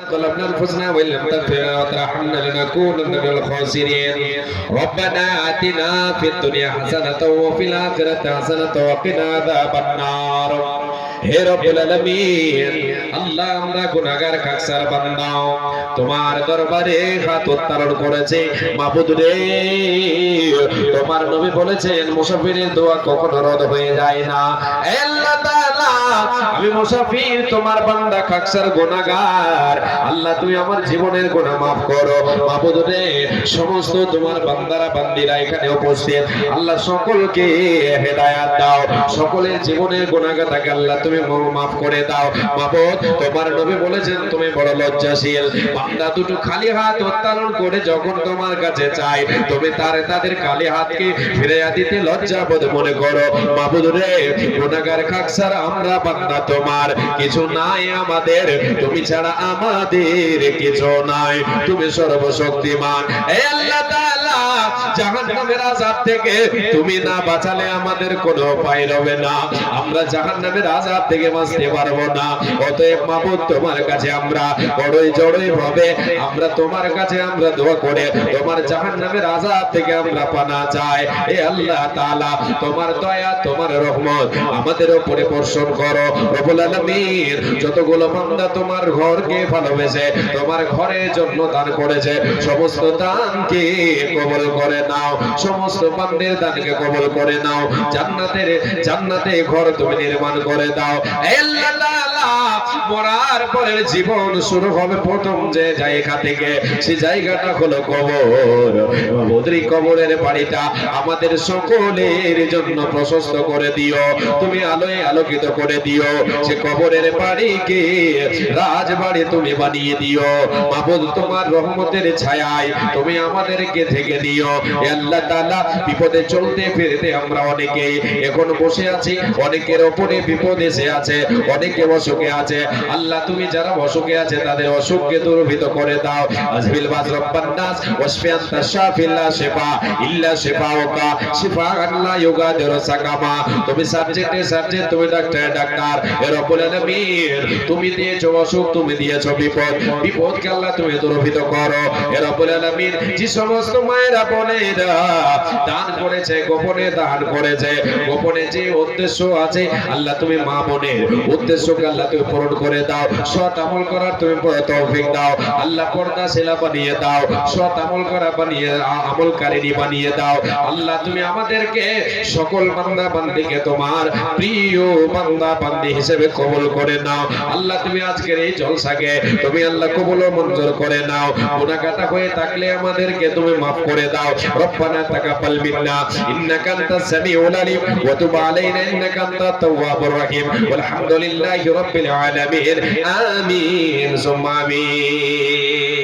ظلمنا أنفسنا وإن لم تغفر لنا وترحمنا لنكونن من الخاسرين ربنا آتنا في الدنيا حسنة وفي الآخرة حسنة وقنا عذاب النار হে রব্বুল আলামিন আল্লাহ আমরা গুনাহগার খাকসার বান্দা তোমার দরবারে হাত উত্তোলন করেছে মাবুদ রে তোমার নবী বলেছেন মুসাফিরের দোয়া কখনো রদ হয়ে যায় না হে আল্লাহ তাআলা আমি মুসাফির তোমার বান্দা খাকসার গুনাহগার আল্লাহ তুমি আমার জীবনের গুনাহ maaf করো মাবুদ রে সমস্ত তোমার বান্দারা বান্দিরা এখানে উপস্থিত আল্লাহ সকলকে হেদায়েত দাও সকলের জীবনের গুনাহগারটাকে আল্লাহ তুমি maaf করে দাও মাবুদ তোমার নবী বলেছেন তুমি বড় লজ্জাশীল বান্দা দুটো খালি হাত উত্তোলন করে যখন তোমার কাছে চাই তুমি তাদের খালি হাতকে ফিরিয়ে দিতে লজ্জা বোধ মনে করো মাবুদ রে গুনাহগার খাকসার আমরা বান্দা তোমার কিছু নাই আমাদের তুমি ছাড়া আমাদের কিছু নাই তুমি সর্বশক্তিমান হে আল্লাহ তাআলা জাহান্নামের আযাব থেকে তুমি না বাঁচালে আমাদের কোনো উপায় রবে না আমরা জাহান্নামের আযাব থেকে বাঁচতে পারবো না অতএব মাবুদ তোমার কাছে আমরা বড়ই জড়ই ভাবে আমরা তোমার কাছে আমরা দোয়া করে তোমার জাহান্নামের আযাব থেকে আমরা পানা চাই হে আল্লাহ তাআলা তোমার দয়া তোমার রহমত আমাদের উপরে বর্ষণ করো রব্বুল আলামিন যতগুলো বান্দা তোমার ঘরকে ভালোবেসে তোমার ঘরের জন্য দান করেছে সমস্ত দানকে কবুল করে নাও সমস্ত বান্দার দানকে কবুল করে নাও জান্নাতে ঘর তুমি নির্মাণ করে দাও হে আল্লাহ তাআলা মরার পরের জীবন শুরু হবে প্রথম যে জায়গা থেকে সেই জায়গাটা হলো কবর বদরি কবরের বাড়িটা আমাদের সকলের জন্য প্রশস্ত করে দিও তুমি আলোয় আলোকিত করে দিও সে কবরের বাড়িকে রাজবাড়ি তুমি বানিয়ে দিও মাবুদ তোমার রহমতের ছায়ায় তুমি আমাদেরকে থেকে দিও হে আল্লাহ তাআলা বিপদে চলতে ফিরতে আমরা অনেকে এখন বসে আছি অনেকের উপরে বিপদ এসে আছে অনেকে অসুখে আছে আল্লাহ তুমি যারা অসুখে আছে তাদের অসুখকে দূরীভূত করে দাও আজবিল বাজ রব্বান নাস ওয়াশফি আনতা শাফি লা শিফা ইল্লা শিফাউকা শিফাআন লা ইউগাদিরু সাকামা তুমি সার্জন তুমি ডাক্তার হে রব্বুল আলামিন তুমি দিয়েছো অসুখ তুমি দিয়েছো বিপদকে আল্লাহ তুমি দূরীভূত করো হে রব্বুল আলামিন যে সমস্ত মায়েরা বোনেরা দান করেছে গোপনে দান করেছে গোপনে যে উদ্দেশ্য আছে আল্লাহ তুমি মা বোনের উদ্দেশ্যকে আল্লাহ তুমি পূরণ করে দাও সৎ আমল করার তুমি তৌফিক দাও আল্লাহ পর্দাশীলা বানিয়ে দাও সৎ আমল করা বানিয়ে আমলকারী বানিয়ে দাও আল্লাহ তুমি আমাদেরকে সকল বান্দা বান্দীকে তোমার প্রিয় বান্দা বান্দী হিসেবে কবুল করে নাও আল্লাহ তুমি আজকের এই জলসাকে তুমি আল্লাহ কবুল ও মঞ্জুর করে নাও গুনাহগার হয়ে থাকলে আমাদেরকে তুমি maaf করে দাও রব্বানা তাকাব্বাল মিন্না ইন্নাকা আনতাস সামিউল আলিম ওয়া তুব আলাইনা ইন্নাকা আনতাত তাওয়াবুর রহিম ওয়ালহামদুলিল্লাহি রাব্বিল আলামিন আমিন সুম্মা আমিন